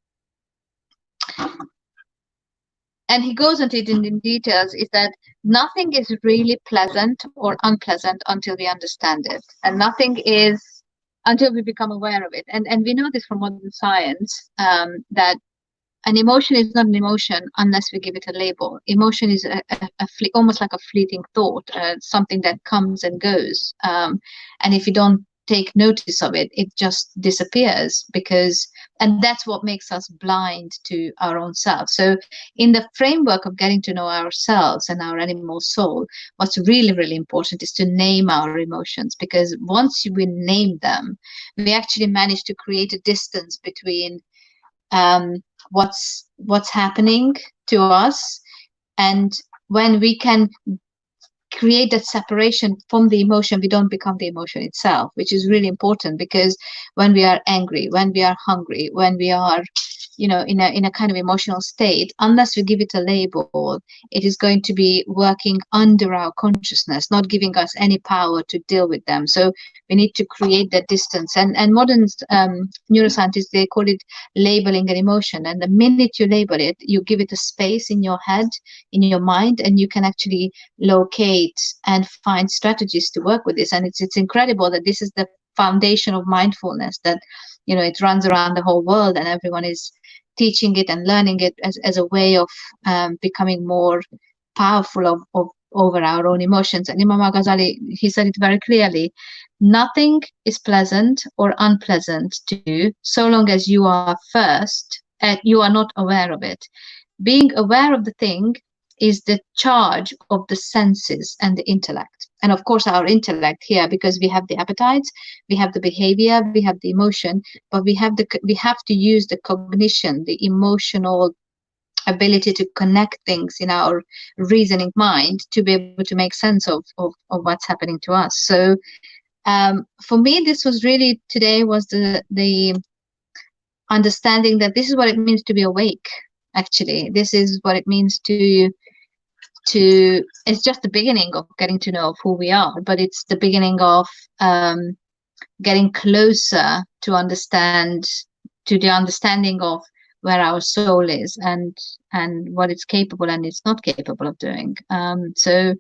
and he goes into it in details, is that nothing is really pleasant or unpleasant until we understand it, and nothing is until we become aware of it. And we know this from modern science, that an emotion is not an emotion unless we give it a label. Emotion is almost like a fleeting thought, something that comes and goes. And if you don't take notice of it, it just disappears, and that's what makes us blind to our own self. So in the framework of getting to know ourselves and our animal soul, what's really, really important is to name our emotions, because once we name them, we actually manage to create a distance between what's happening to us, and when we can create that separation from the emotion, we don't become the emotion itself, which is really important, because when we are angry, when we are hungry, when we are in a kind of emotional state, unless we give it a label, it is going to be working under our consciousness, not giving us any power to deal with them. So we need to create that distance, and modern neuroscientists, they call it labeling an emotion. And the minute you label it, you give it a space in your head, in your mind, and you can actually locate and find strategies to work with this. And it's incredible that this is the foundation of mindfulness, that it runs around the whole world, and everyone is teaching it and learning it as a way of becoming more powerful over our own emotions. And Imam Ghazali, he said it very clearly: nothing is pleasant or unpleasant to you so long as you are first and you are not aware of it. Being aware of the thing is the charge of the senses and the intellect. And of course, our intellect here, because we have the appetites, we have the behavior, we have the emotion, but we have to use the cognition, the emotional ability to connect things in our reasoning mind to be able to make sense of what's happening to us. So for me, this was really, today was the understanding that this is what it means to be awake. Actually, this is what it means to it's just the beginning of getting to know who we are, but it's the beginning of getting closer to the understanding of where our soul is and what it's capable and it's not capable of doing. So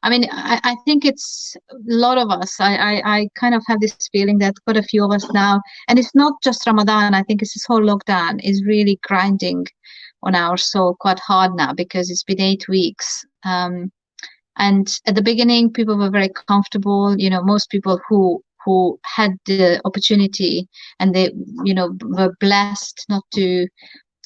I mean, I think it's a lot of us, I kind of have this feeling that quite a few of us now, and it's not just Ramadan, I think it's this whole lockdown is really grinding on our soul quite hard now, because it's been 8 weeks. And at the beginning, people were very comfortable. Most people who had the opportunity and they, were blessed not to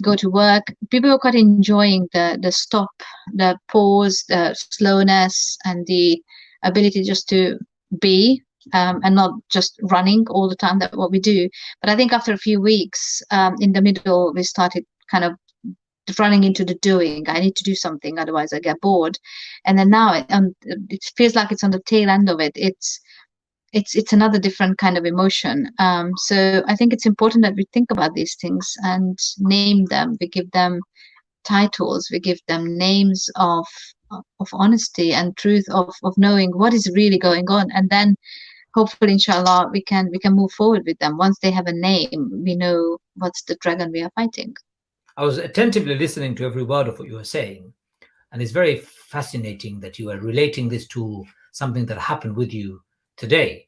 go to work, people were quite enjoying the stop, the pause, the slowness, and the ability just to be, and not just running all the time, that what we do. But I think after a few weeks, in the middle, we started kind of running into the doing. I need to do something, otherwise I get bored. And then now it feels like it's on the tail end of it. It's another different kind of emotion. So I think it's important that we think about these things and name them. We give them titles. We give them names of honesty and truth, of knowing what is really going on. And then hopefully, inshallah, we can move forward with them. Once they have a name, we know what's the dragon we are fighting. I was attentively listening to every word of what you were saying, and it's very fascinating that you are relating this to something that happened with you today.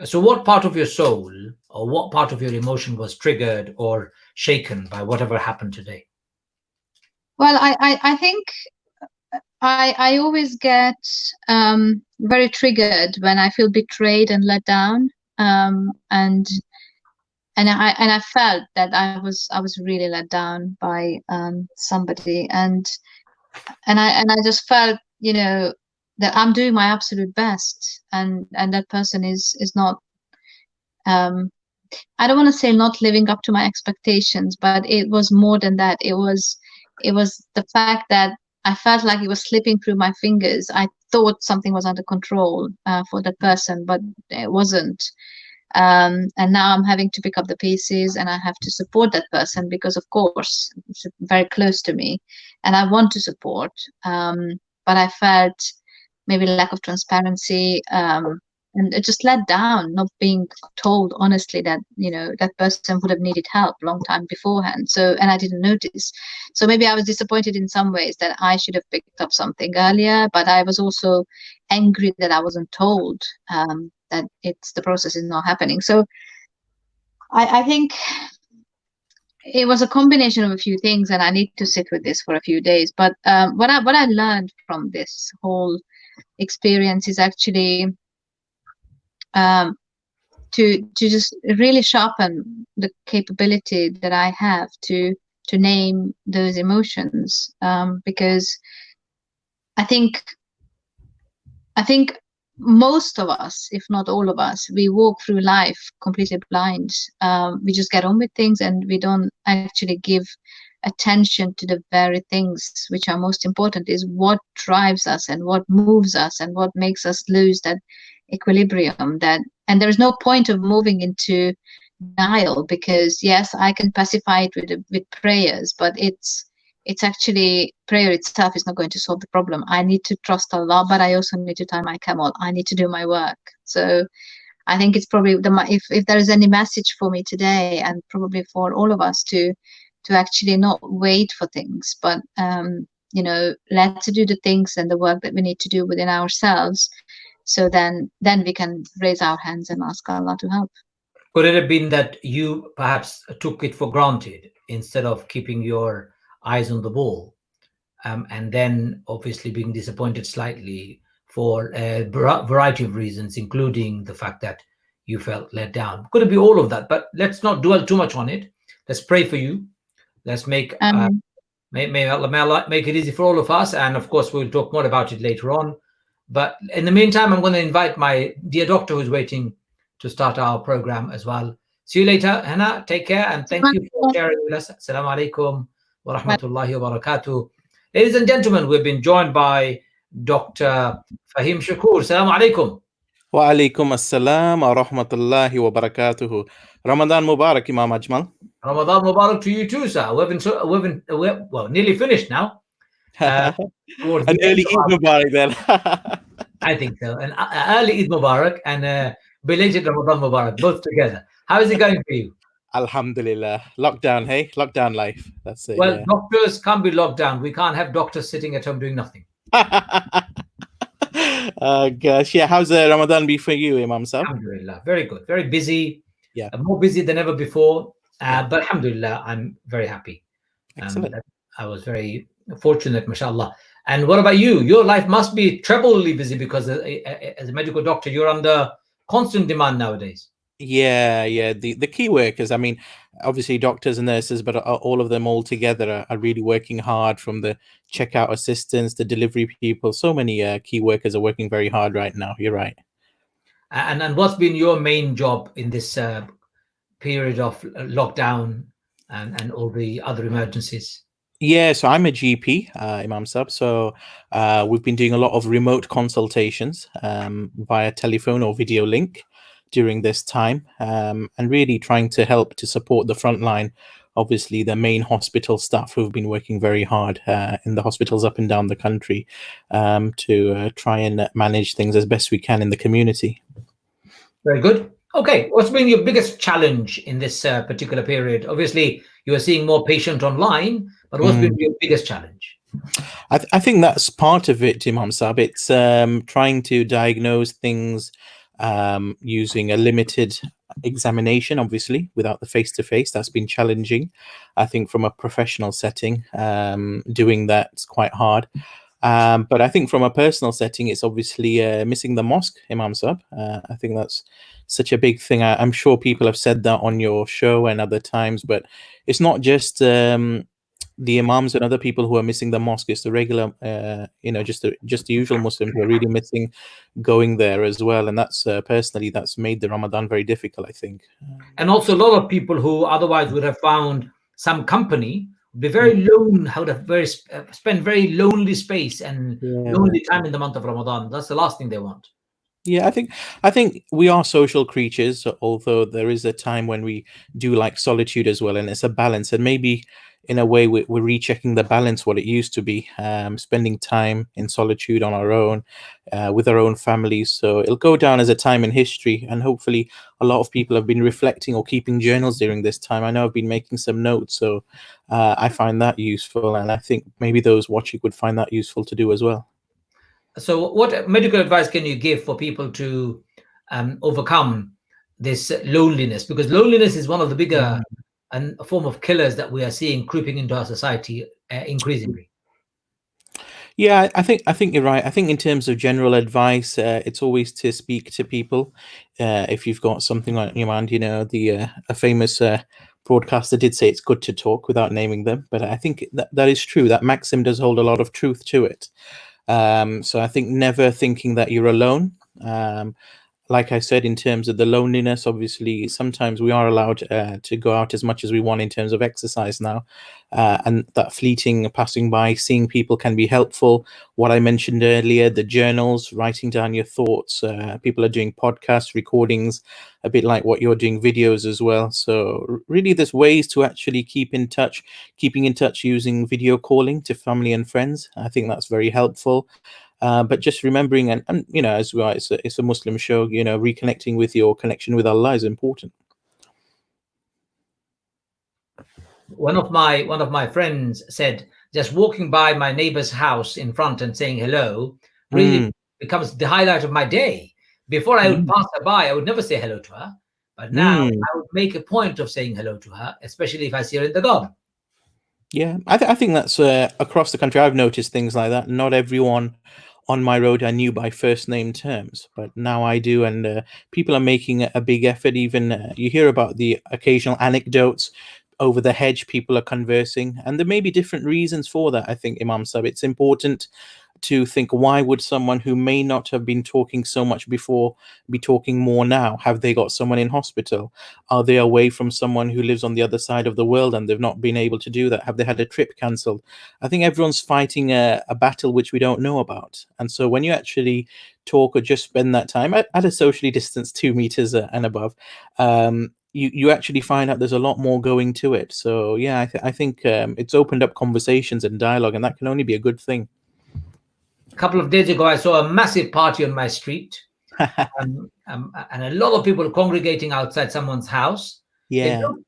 So what part of your soul or what part of your emotion was triggered or shaken by whatever happened today? Well, I think I always get very triggered when I feel betrayed and let down, and I felt that I was really let down by somebody, and I just felt, that I'm doing my absolute best, and that person is not, I don't want to say not living up to my expectations, but it was more than that. It was the fact that I felt like it was slipping through my fingers. I thought something was under control for that person, but it wasn't. And now I'm having to pick up the pieces, and I have to support that person, because of course it's very close to me and I want to support, but I felt maybe lack of transparency, and it just let down, not being told honestly that that person would have needed help a long time beforehand. So, and I didn't notice. So maybe I was disappointed in some ways that I should have picked up something earlier, but I was also angry that I wasn't told that the process is not happening. So I think it was a combination of a few things, and I need to sit with this for a few days. But what I learned from this whole experience is actually to just really sharpen the capability that I have to name those emotions, because I think most of us, if not all of us, we walk through life completely blind. We just get on with things, and we don't actually give attention to the very things which are most important, is what drives us and what moves us and what makes us lose that equilibrium. And there's no point of moving into denial, because yes, I can pacify it with prayers, but it's actually, prayer itself is not going to solve the problem. I need to trust Allah, but I also need to tie my camel. I need to do my work. So I think it's probably if there is any message for me today, and probably for all of us, to actually not wait for things, but let's do the things and the work that we need to do within ourselves. So then we can raise our hands and ask Allah to help. Could it have been that you perhaps took it for granted instead of keeping your eyes on the ball, and then obviously being disappointed slightly for a variety of reasons, including the fact that you felt let down? Could it be all of that? But let's not dwell too much on it. Let's pray for you. Let's make may Allah make it easy for all of us, and of course we'll talk more about it later on. But in the meantime, I'm going to invite my dear doctor who's waiting to start our program as well. See you later, Hannah. Take care, and thank you for sharing with us. Assalamu alaikum wa rahmatullahi wa barakatuh. Ladies and gentlemen, we've been joined by Dr. Fahim Shakur. Assalamu alaikum. Wa alaikum assalam wa rahmatullahi wa barakatuh. Ramadan Mubarak, Imam Ajmal. Ramadan Mubarak to you too, sir. We're nearly finished now. An early Eid Mubarak then. I think so. An early Eid Mubarak and belated Ramadan Mubarak, both together. How is it going for you? Alhamdulillah. Lockdown, hey? Lockdown life. That's it. Well, doctors can't be locked down. We can't have doctors sitting at home doing nothing. Gosh, yeah. How's Ramadan be for you, Imam Sahib? Alhamdulillah. Very good. Very busy. Yeah. More busy than ever before. But alhamdulillah, I'm very happy. Excellent. I was very fortunate, mashallah. And what about you? Your life must be trebly busy, because as a medical doctor, you're under constant demand nowadays. Yeah. The key workers, I mean, obviously doctors and nurses, but all of them all together are really working hard, from the checkout assistants, the delivery people. So many key workers are working very hard right now. You're right. And what's been your main job in this period of lockdown and all the other emergencies? Yeah, so I'm a GP, Imam Sahib. So we've been doing a lot of remote consultations via telephone or video link during this time, and really trying to help to support the front line. Obviously, the main hospital staff who've been working very hard in the hospitals up and down the country to try and manage things as best we can in the community. Very good. Okay, what's been your biggest challenge in this particular period? Obviously, you are seeing more patients online, but what's been your biggest challenge? I think that's part of it, Imam Sahib. It's trying to diagnose things using a limited examination, obviously, without the face-to-face. That's been challenging. I think from a professional setting, doing that's quite hard. But I think from a personal setting, it's obviously missing the mosque, Imam Sahib. I think that's such a big thing. I'm sure people have said that on your show and other times, but it's not just the imams and other people who are missing the mosque. It's the regular, just the usual Muslims who are really missing going there as well. And that's personally, that's made the Ramadan very difficult, I think. And also a lot of people who otherwise would have found some company, be very lone, would have spend very lonely space and lonely time in the month of Ramadan. That's the last thing they want. Yeah, I think we are social creatures, although there is a time when we do like solitude as well, and it's a balance. And maybe in a way we're rechecking the balance, what it used to be, spending time in solitude on our own, with our own families. So it'll go down as a time in history, and hopefully a lot of people have been reflecting or keeping journals during this time. I know I've been making some notes, so I find that useful, and I think maybe those watching would find that useful to do as well. So what medical advice can you give for people to overcome this loneliness? Because loneliness is one of the bigger and a form of killers that we are seeing creeping into our society increasingly. Yeah, I think you're right. I think in terms of general advice, it's always to speak to people. If you've got something on your mind, a famous broadcaster did say it's good to talk without naming them, but I think that is true. That maxim does hold a lot of truth to it. So I think never thinking that you're alone. Like I said, in terms of the loneliness, obviously, sometimes we are allowed to go out as much as we want in terms of exercise now. And that fleeting passing by, seeing people can be helpful. What I mentioned earlier, the journals, writing down your thoughts. People are doing podcasts, recordings, a bit like what you're doing, videos as well. So really, there's ways to actually keep in touch, keeping in touch using video calling to family and friends. I think that's very helpful. But just remembering, and as well, it's a Muslim show. Reconnecting with your connection with Allah is important. One of my friends said, just walking by my neighbor's house in front and saying hello really becomes the highlight of my day. Before I would pass her by, I would never say hello to her, but now I would make a point of saying hello to her, especially if I see her in the garden. Yeah, I think that's across the country. I've noticed things like that. Not everyone on my road I knew by first name terms, but now I do, and people are making a big effort. Even you hear about the occasional anecdotes over the hedge, people are conversing, and there may be different reasons for that. I think, Imam Sab, it's important to think, why would someone who may not have been talking so much before be talking more now? Have they got someone in hospital? Are they away from someone who lives on the other side of the world and they've not been able to do that? Have they had a trip cancelled? I think everyone's fighting a battle which we don't know about. And so when you actually talk or just spend that time at a socially distanced 2 meters and above, you actually find out there's a lot more going to it. So yeah, I think it's opened up conversations and dialogue, and that can only be a good thing. A couple of days ago, I saw a massive party on my street, and a lot of people congregating outside someone's house. Yeah. It looked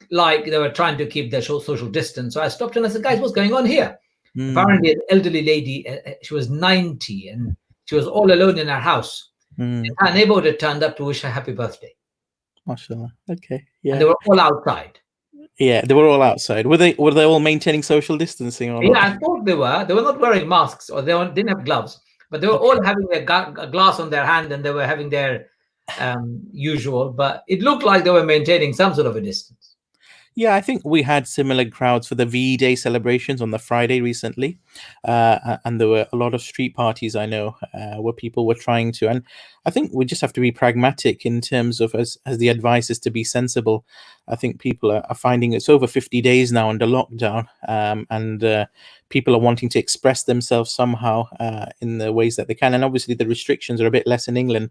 like they were trying to keep their social distance. So I stopped and I said, guys, what's going on here? Apparently, an elderly lady, she was 90, and she was all alone in her house. The entire neighborhood had turned up to wish her happy birthday. MashaAllah. Okay. Yeah. And they were all outside. Yeah, they were all outside. Were they all maintaining social distancing or not? Yeah, I thought they were. They were not wearing masks, or they didn't have gloves, but they were all having a glass on their hand, and they were having their usual. But it looked like they were maintaining some sort of a distance. Yeah, I think we had similar crowds for the VE Day celebrations on the Friday recently. And there were a lot of street parties, I know, where people were trying to. And I think we just have to be pragmatic in terms of, as the advice is to be sensible. I think people are finding it's over 50 days now under lockdown. And people are wanting to express themselves somehow in the ways that they can. And obviously the restrictions are a bit less in England.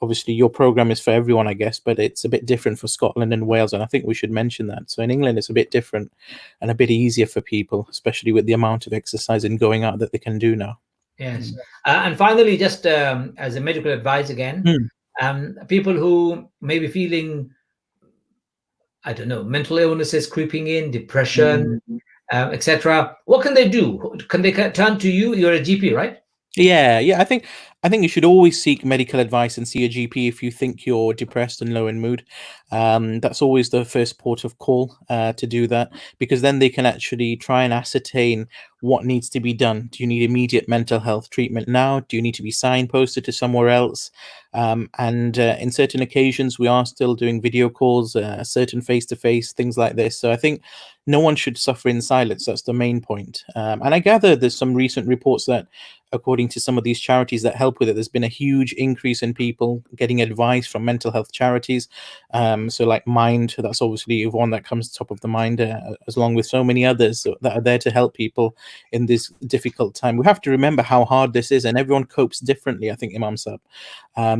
Obviously your program is for everyone, I guess, but it's a bit different for Scotland and Wales. And I think we should mention that. So in England, it's a bit different and a bit easier for people, especially with the amount of exercise and going out that they can do now. Yes. And finally, just as a medical advice again, people who may be feeling, I don't know, mental illnesses creeping in, depression, etc. What can they do? Can they turn to you? You're a GP, right? Yeah. I think you should always seek medical advice and see a GP if you think you're depressed and low in mood. That's always the first port of call to do that, because then they can actually try and ascertain what needs to be done. Do you need immediate mental health treatment now? Do you need to be signposted to somewhere else? And in certain occasions, we are still doing video calls, certain face-to-face, things like this. So I think no one should suffer in silence. That's the main point. And I gather there's some recent reports that, according to some of these charities that help with it, there's been a huge increase in people getting advice from mental health charities. So like Mind, that's obviously one that comes top of the mind, along with so many others that are there to help people in this difficult time. We have to remember how hard this is, and everyone copes differently, I think, Imam Sab.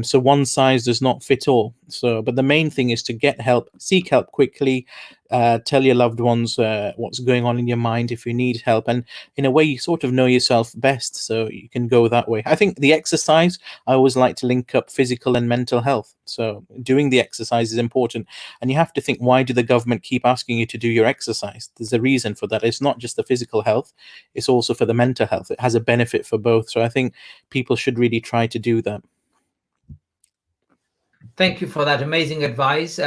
So one size does not fit all. So, but the main thing is to get help, seek help quickly, tell your loved ones what's going on in your mind if you need help, and in a way you sort of know yourself best, so you can go that way. I think the exercise, I always like to link up physical and mental health. So doing the exercise is important, and you have to think, why do the government keep asking you to do your exercise? There's a reason for that. It's not just the physical health, it's also for the mental health. It has a benefit for both. So I think people should really try to do that. Thank you for that amazing advice.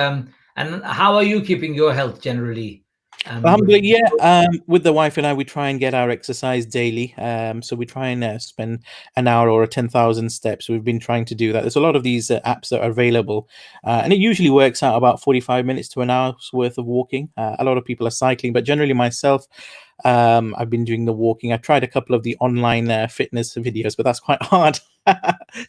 And how are you keeping your health generally? Alhamdulillah, yeah. With the wife and I, we try and get our exercise daily. So we try and spend an hour or 10,000 steps. We've been trying to do that. There's a lot of these apps that are available, and it usually works out about 45 minutes to an hour's worth of walking. A lot of people are cycling, but generally myself, I've been doing the walking. I tried a couple of the online fitness videos, but that's quite hard.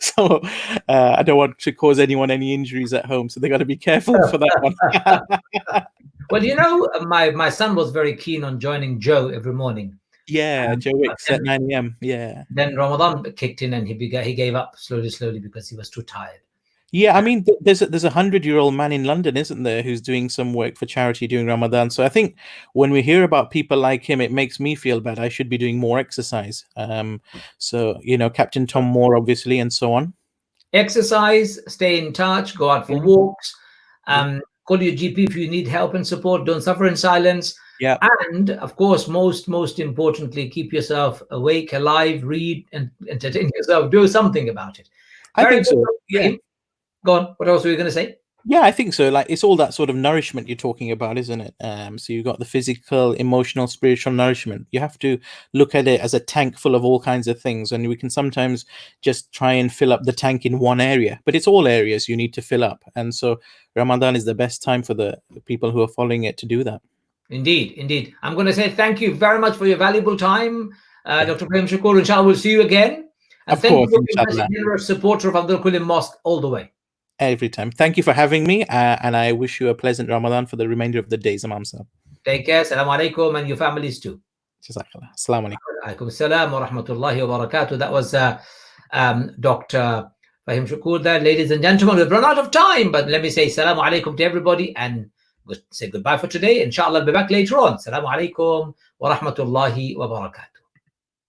So I don't want to cause anyone any injuries at home, so they got to be careful for that one. Well, you know, my son was very keen on joining Joe every morning. Yeah, Joe Wicks at 9 a.m. Yeah. Then Ramadan kicked in, and he gave up slowly because he was too tired. Yeah, I mean, there's a 100-year-old man in London, isn't there, who's doing some work for charity during Ramadan. So I think when we hear about people like him, it makes me feel bad. I should be doing more exercise. So, you know, Captain Tom Moore, obviously, and so on. Exercise, stay in touch, go out for walks, call your GP if you need help and support. Don't suffer in silence. Yeah. And of course, most importantly, keep yourself awake, alive, read and entertain yourself. Do something about it. I think so. Yeah. Go on. What else were you going to say? Yeah, I think so. Like, it's all that sort of nourishment you're talking about, isn't it? So you've got the physical, emotional, spiritual nourishment. You have to look at it as a tank full of all kinds of things. And we can sometimes just try and fill up the tank in one area, but it's all areas you need to fill up. And so Ramadan is the best time for the people who are following it to do that. Indeed. I'm going to say thank you very much for your valuable time, Dr. Prem Shakur. Inshallah, we'll see you again. And of thank course, you for being a generous supporter of Abdul Quilliam Mosque all the way. Every time. Thank you for having me, and I wish you a pleasant Ramadan for the remainder of the days, Imam Sahib. Take care. Assalamu alaikum, and your families too. Jazakallah. Assalamu alaikum. Alaikum assalam wa rahmatullahi wa barakatuh. That was Dr. Fahim Shakur there. Ladies and gentlemen, we've run out of time, but let me say assalamu alaikum to everybody and say goodbye for today. Inshallah, I'll be back later on. Assalamu alaikum wa rahmatullahi wa barakatuh.